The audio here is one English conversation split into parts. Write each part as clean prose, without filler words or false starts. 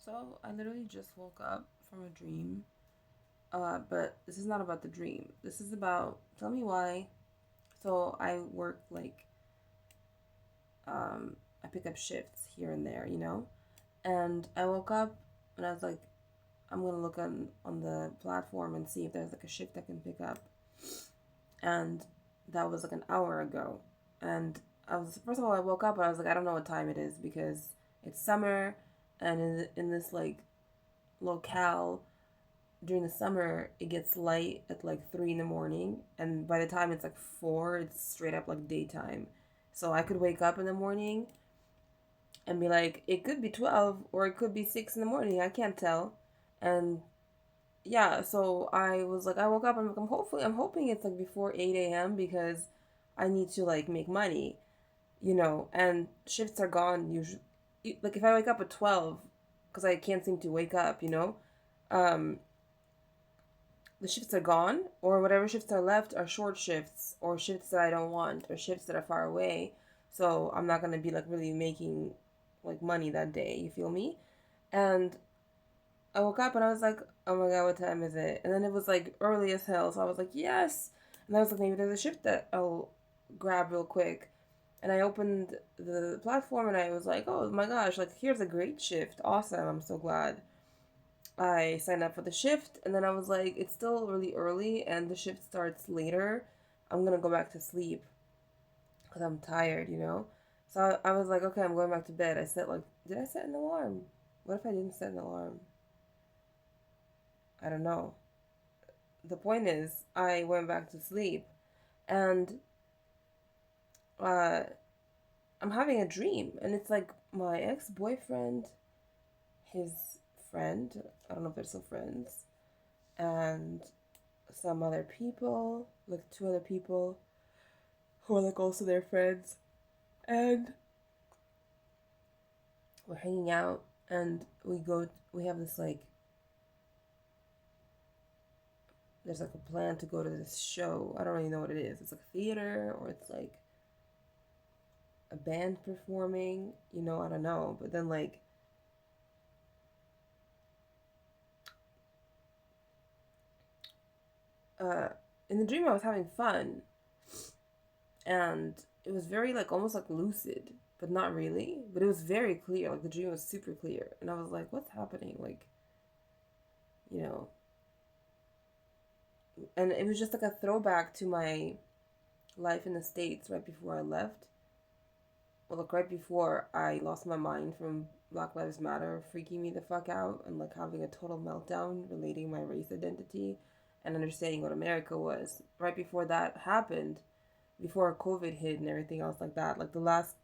So I literally just woke up from a dream. But this is not about the dream. This is about tell me why. So I work I pick up shifts here and there, And I woke up and I was like, I'm gonna look on the platform and see if there's like a shift I can pick up. And that was like an hour ago. And I was first of all I woke up and I was like, I don't know what time it is because it's summer and in this like locale during the summer it gets light at like 3 in the morning, and by the time it's like 4 it's straight up like daytime. So I could wake up in the morning and be like, it could be 12 or it could be 6 in the morning, I can't tell. And yeah, so I was like, I woke up, I'm hoping it's like before 8 a.m. because I need to like make money, and shifts are gone usually. Like if I wake up at 12 because I can't seem to wake up, um the shifts are gone, or whatever shifts are left are short shifts or shifts that I don't want or shifts that are far away. So I'm not gonna be like really making like money that day. You feel me? And I woke up and I was like, oh my god, what time is it? And then it was like early as hell. So I was like, yes. And I was like, maybe there's a shift that I'll grab real quick. And I opened the platform and I was like, oh my gosh, like here's a great shift. Awesome. I'm so glad. I signed up for the shift, and then I was like, it's still really early and the shift starts later. I'm gonna go back to sleep because I'm tired. So I was like, okay, I'm going back to bed. I set like, did I set an alarm? What if I didn't set an alarm? I don't know. The point is, I went back to sleep, and uh, I'm having a dream, and it's like my ex boyfriend, his friend. I don't know if they're still friends, and some other people, like two other people who are like also their friends, and we're hanging out, and we have this like, there's like a plan to go to this show. I don't really know what it is. It's like a theater or it's like a band performing, I don't know. But then like uh in the dream I was having fun, and it was very like almost like lucid, but not really. But it was very clear. Like the dream was super clear. And I was like, what's happening? Like, you know, and it was just like a throwback to my life in the States right before I left. Well, like right before I lost my mind from Black Lives Matter freaking me the fuck out and like having a total meltdown relating my race identity and understanding what America was. Right before that happened, before COVID hit and everything else like that, like the last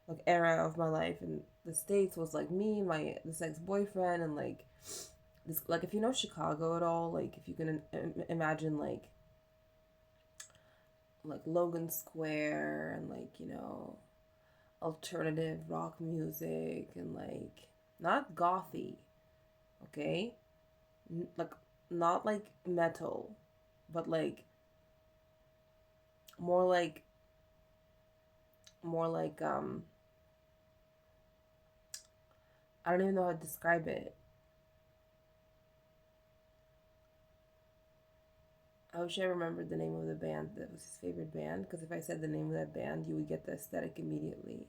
like era of my life in the States was like me, my this ex boyfriend, and like this, like if you know Chicago at all, like if you can imagine like Logan Square and like alternative rock music and like not gothy, okay? Like not like metal, but like more like more like I don't even know how to describe it. I wish I remembered the name of the band that was his favorite band, because if I said the name of that band, you would get the aesthetic immediately.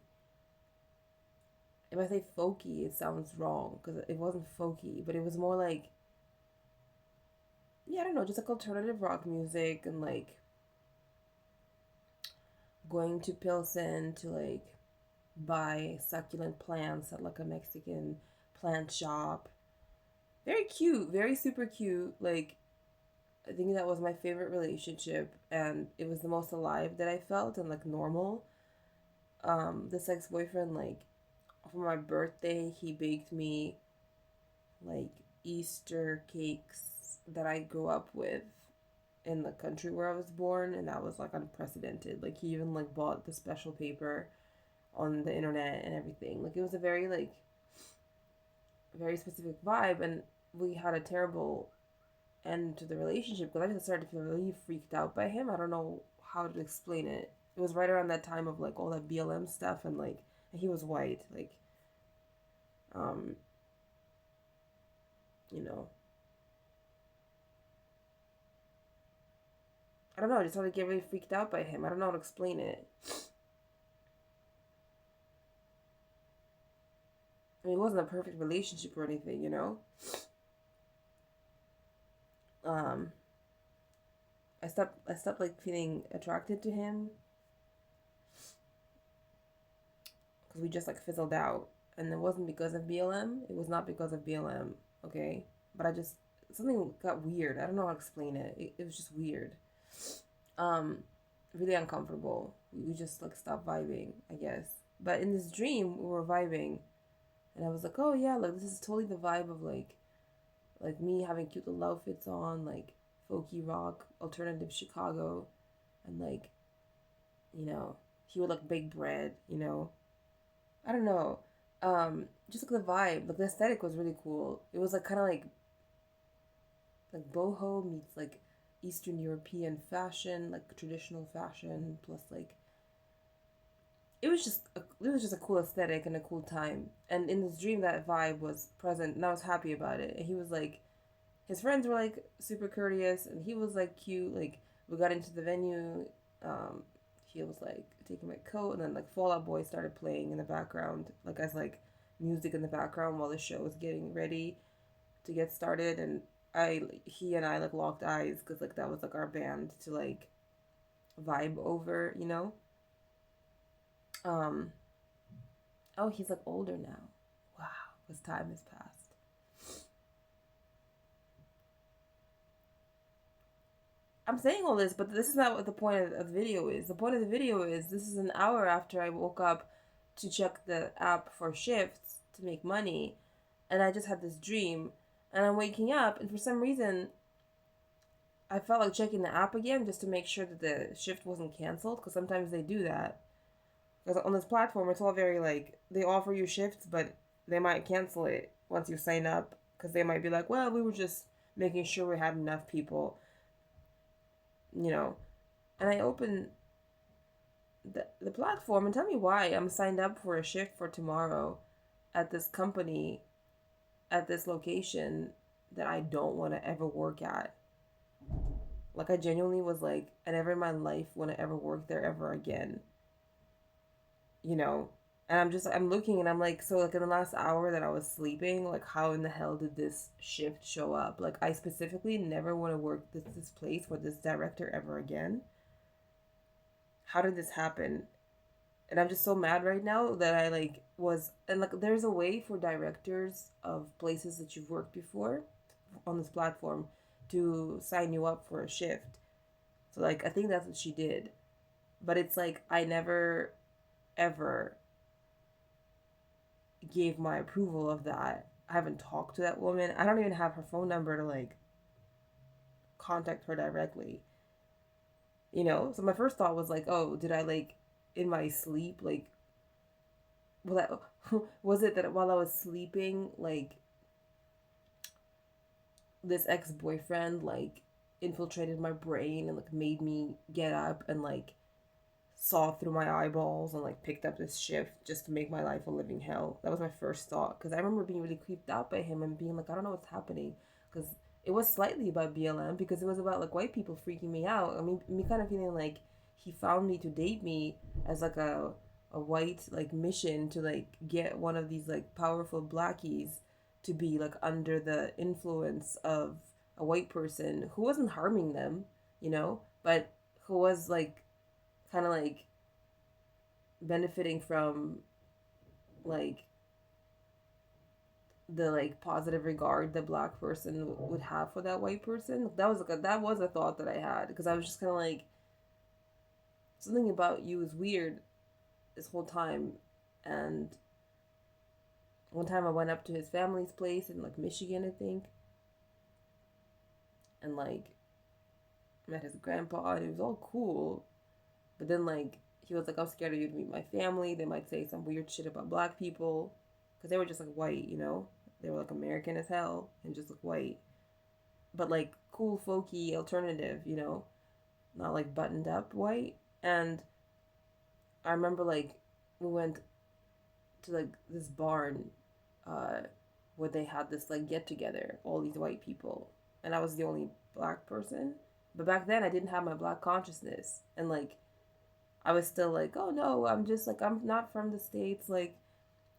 If I say folky, it sounds wrong because it wasn't folky, but it was more like, yeah, I don't know, just like alternative rock music and like going to Pilsen to like buy succulent plants at like a Mexican plant shop. Very cute, very super cute. Like, I think that was my favorite relationship, and it was the most alive that I felt and like normal. This ex boyfriend, like, for my birthday, he baked me like Easter cakes that I grew up with in the country where I was born, and that was like unprecedented. Like, he even like bought the special paper on the internet and everything. Like, it was a very specific vibe, and we had a terrible end to the relationship because I just started to feel really freaked out by him. I don't know how to explain it. It was right around that time of like all that BLM stuff, and like he was white, like um you know. I don't know, I just started to get really freaked out by him. I don't know how to explain it. I mean, it wasn't a perfect relationship or anything, you know? Um, I stopped like feeling attracted to him because we just like fizzled out. And it wasn't because of BLM. It was not because of BLM, okay? But I just, something got weird. I don't know how to explain it. It was just weird. Um, really uncomfortable. We just like stopped vibing, I guess. But in this dream, we were vibing, and I was like, oh yeah, like this is totally the vibe of like me having cute little outfits on, like folky rock, alternative Chicago, and like, you know, he would like bake bread, you know. I don't know. Just like the vibe, like the aesthetic was really cool. It was like kind of like boho meets like Eastern European fashion, like traditional fashion, plus like it was just a cool aesthetic and a cool time. And in this dream, that vibe was present, and I was happy about it. And he was like, his friends were like super courteous, and he was like cute. Like we got into the venue, he was like taking my coat, and then like Fall Out Boy started playing in the background, like as like music in the background while the show was getting ready to get started. And he and I like locked eyes because like that was like our band to like vibe over, you know. Um, oh, he's like older now. Wow, because time has passed. I'm saying all this, but this is not what the point of the video is. The point of the video is this is an hour after I woke up to check the app for shifts to make money, and I just had this dream, and I'm waking up, and for some reason, I felt like checking the app again just to make sure that the shift wasn't canceled, because sometimes they do that. Because on this platform, it's all very like they offer you shifts, but they might cancel it once you sign up, because they might be like, well, we were just making sure we had enough people, you know. And I open the platform and tell me why I'm signed up for a shift for tomorrow at this company at this location that I don't want to ever work at. Like I genuinely was like, I never in my life want to ever work there ever again. You know? And I'm looking and I'm like, so like in the last hour that I was sleeping, like how in the hell did this shift show up? Like I specifically never want to work this place for this director ever again. How did this happen? And I'm just so mad right now that I like was and like there's a way for directors of places that you've worked before on this platform to sign you up for a shift. So like I think that's what she did. But it's like I never ever gave my approval of that. I haven't talked to that woman. I don't even have her phone number to like contact her directly. You know? So my first thought was like, "Oh, did I like in my sleep like well, was it that while I was sleeping, like this ex boyfriend like infiltrated my brain and like made me get up and like saw through my eyeballs and like picked up this shift just to make my life a living hell?" That was my first thought because I remember being really creeped out by him and being like, I don't know what's happening because it was slightly about BLM because it was about like white people freaking me out. I mean, me kind of feeling like he found me to date me as like a white like mission to like get one of these like powerful blackies to be like under the influence of a white person who wasn't harming them, you know, but who was like kind of like benefiting from like the like positive regard the black person would have for that white person. That was a thought that I had because I was just kind of like something about you is weird this whole time. And one time I went up to his family's place in like Michigan, I think, and like met his grandpa, and it was all cool. But then like he was like, I'm scared of you to meet my family. They might say some weird shit about black people because they were just like white, you know. They were like American as hell and just like white, but like cool, folky, alternative, you know, not like buttoned up white. And I remember like we went to like this barn, uh, where they had this like get together, all these white people, and I was the only black person. But back then I didn't have my black consciousness, and like I was still like, oh no, I'm just like, I'm not from the States, like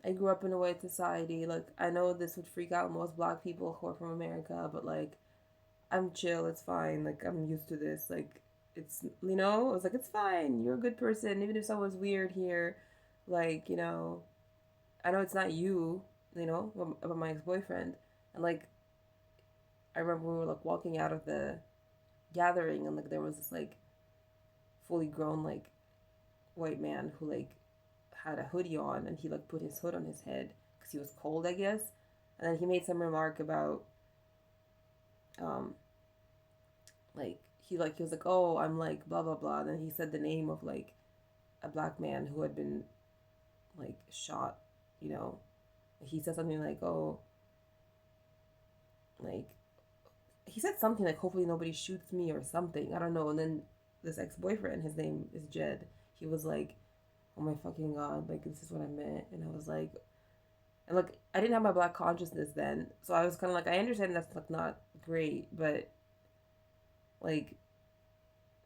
I grew up in a white society, like I know this would freak out most black people who are from America, but like I'm chill, it's fine, like I'm used to this, like it's, you know, I was like, it's fine, you're a good person, even if someone's weird here, like, you know, I know it's not you, you know, about my ex-boyfriend. And like I remember we were like walking out of the gathering, and like there was this like fully grown like white man who like had a hoodie on, and he like put his hood on his head because he was cold, I guess. And then he made some remark about um like he was like, oh, I'm like blah blah blah, and then he said the name of like a black man who had been like shot, you know. He said something like, oh, like he said something like, hopefully nobody shoots me or something, I don't know. And then this ex-boyfriend, his name is Jed, he was like, oh my fucking god, like this is what I meant. And I was like, and like I didn't have my black consciousness then, so I was kind of like, I understand that's like not great, but like,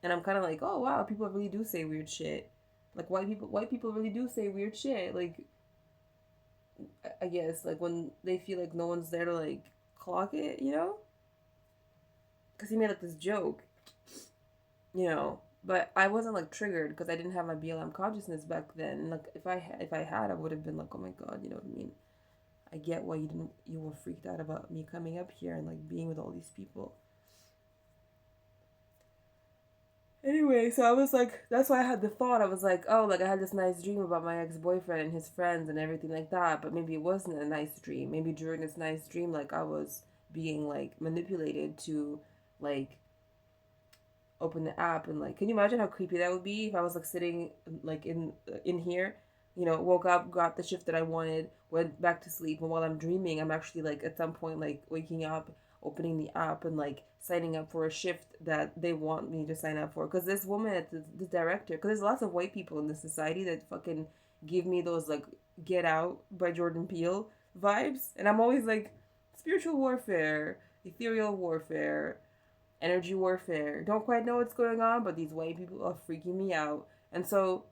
and I'm kind of like, oh wow, people really do say weird shit, like white people really do say weird shit, like I guess like when they feel like no one's there to like clock it, you know, because he made like this joke, you know. But I wasn't like triggered because I didn't have my BLM consciousness back then. Like if I had, I would have been like, oh my god, you know what I mean? I get why you were freaked out about me coming up here and like being with all these people. Anyway, so I was like, that's why I had the thought. I was like, oh, like I had this nice dream about my ex-boyfriend and his friends and everything like that, but maybe it wasn't a nice dream. Maybe during this nice dream, like I was being like manipulated to like open the app. And like, can you imagine how creepy that would be if I was like sitting like in here, you know, woke up, got the shift that I wanted, went back to sleep, and while I'm dreaming, I'm actually like at some point like waking up, opening the app, and like signing up for a shift that they want me to sign up for. Because this woman at the director, because there's lots of white people in this society that fucking give me those like Get Out by Jordan Peele vibes, and I'm always like, spiritual warfare, ethereal warfare, energy warfare. Don't quite know what's going on, but these white people are freaking me out. And so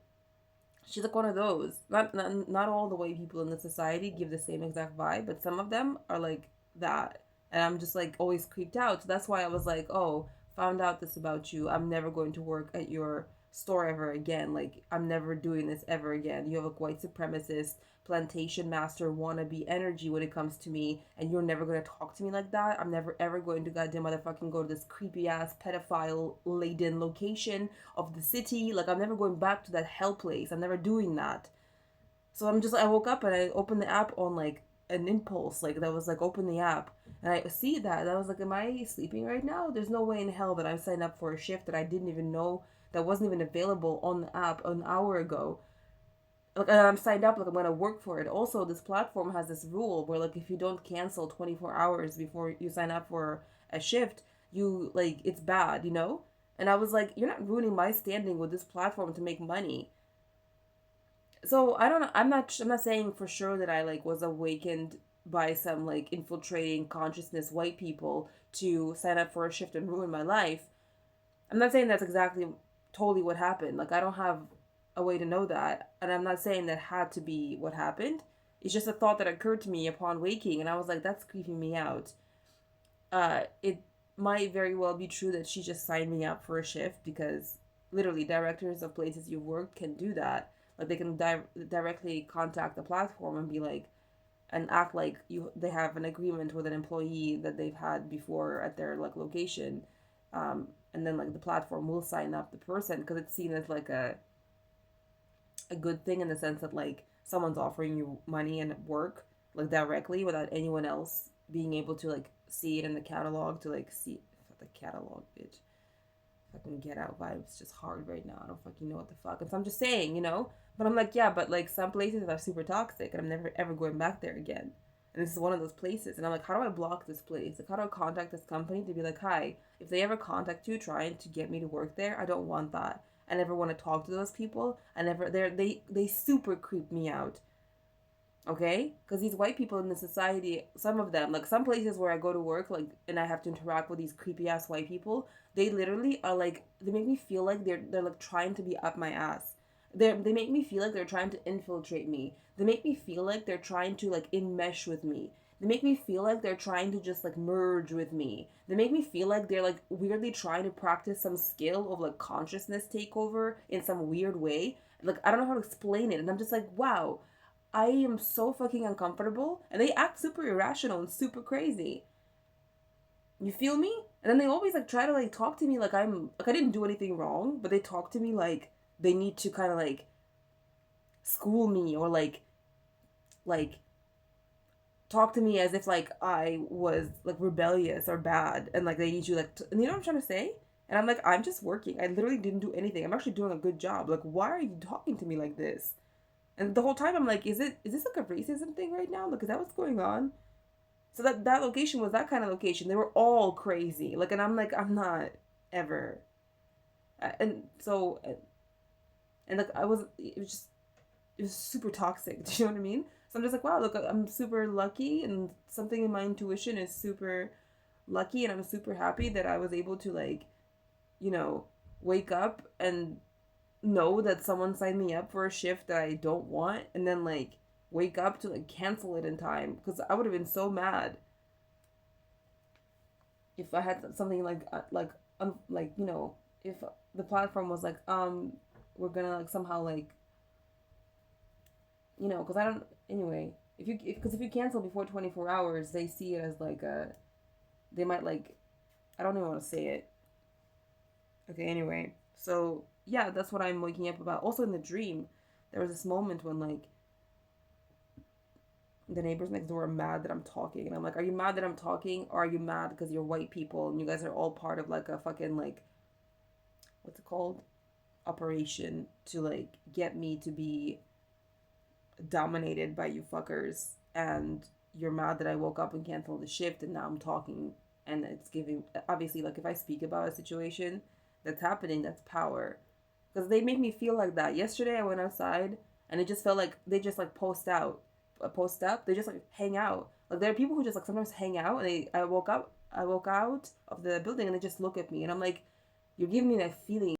she's like one of those. Not all the white people in the society give the same exact vibe, but some of them are like that. And I'm just like always creeped out. So that's why I was like, oh, found out this about you. I'm never going to work at your store ever again. Like I'm never doing this ever again. You have a white supremacist plantation master wannabe energy when it comes to me, and you're never gonna talk to me like that. I'm never ever going to goddamn motherfucking go to this creepy ass pedophile laden location of the city. Like I'm never going back to that hell place. I'm never doing that. So I'm just, I woke up and I opened the app on like an impulse, like that was like, open the app, and I see that, and I was like, am I sleeping right now? There's no way in hell that I signed up for a shift that I didn't even know, that wasn't even available on the app an hour ago. Like, and I'm signed up, like I'm gonna work for it. Also, this platform has this rule where like if you don't cancel 24 hours before you sign up for a shift, you like, it's bad, you know. And I was like, you're not ruining my standing with this platform to make money. So I don't know, I'm not saying for sure that I like was awakened by some like infiltrating consciousness white people to sign up for a shift and ruin my life. I'm not saying that's exactly totally what happened. Like I don't have a way to know that, and I'm not saying that had to be what happened. It's just a thought that occurred to me upon waking, and I was like, that's creeping me out. It might very well be true that she just signed me up for a shift, because literally directors of places you've worked can do that. Like they can directly contact the platform and be like, and act like they have an agreement with an employee that they've had before at their like location, and then like the platform will sign up the person, because it's seen as like a good thing, in the sense that like someone's offering you money and work like directly without anyone else being able to like see it in the catalog, to like see the catalog, bitch. Fucking Get Out vibes just hard right now. I don't fucking know what the fuck. And so I'm just saying, you know? But I'm like, yeah, but like some places are super toxic and I'm never ever going back there again. And this is one of those places. And I'm like, how do I block this place? Like, how do I contact this company to be like, hi, if they ever contact you trying to get me to work there, I don't want that. I never want to talk to those people. I never, they super creep me out. Okay, because these white people in the society, some of them, like some places where I go to work, like, and I have to interact with these creepy ass white people, they literally are like, they make me feel like they're like trying to be up my ass. They make me feel like they're trying to infiltrate me. They make me feel like they're trying to like enmesh with me. They make me feel like they're trying to just like merge with me. They make me feel like they're like weirdly trying to practice some skill of like consciousness takeover in some weird way. Like I don't know how to explain it, and I'm just like, wow, I am so fucking uncomfortable, and they act super irrational and super crazy. You feel me? And then they always like try to like talk to me like I'm like I didn't do anything wrong, but they talk to me like they need to kind of like school me or like talk to me as if like I was like rebellious or bad, and like they need you like and you know what I'm trying to say? And I'm like, I'm just working. I literally didn't do anything. I'm actually doing a good job. Like, why are you talking to me like this? And the whole time I'm like, is this like a racism thing right now? Like, is that what's going on? So that location was that kind of location. They were all crazy. Like, and I'm like, I'm not ever. And so and like I was, it was super toxic. Do you know what I mean? So I'm just like, wow, look, I'm super lucky, and something in my intuition is super lucky, and I'm super happy that I was able to like, you know, wake up and know that someone signed me up for a shift that I don't want, and then like wake up to like cancel it in time, because I would have been so mad if I had something like you know, if the platform was like we're gonna like somehow like, you know, because I don't, anyway, because if you cancel before 24 hours, they see it as like a, they might like, I don't even want to say it. Okay, anyway, so yeah, that's what I'm waking up about. Also in the dream, there was this moment when like the neighbors next door are mad that I'm talking, and I'm like, are you mad that I'm talking, or are you mad because you're white people and you guys are all part of like a fucking like, what's it called, operation to like get me to be dominated by you fuckers, and you're mad that I woke up and canceled the shift and now I'm talking, and it's giving, obviously, like if I speak about a situation that's happening, that's power, because they make me feel like that. Yesterday I went outside and it just felt like they just like post up, they just like hang out. Like there are people who just like sometimes hang out, and I woke out of the building and they just look at me, and I'm like, you're giving me that feeling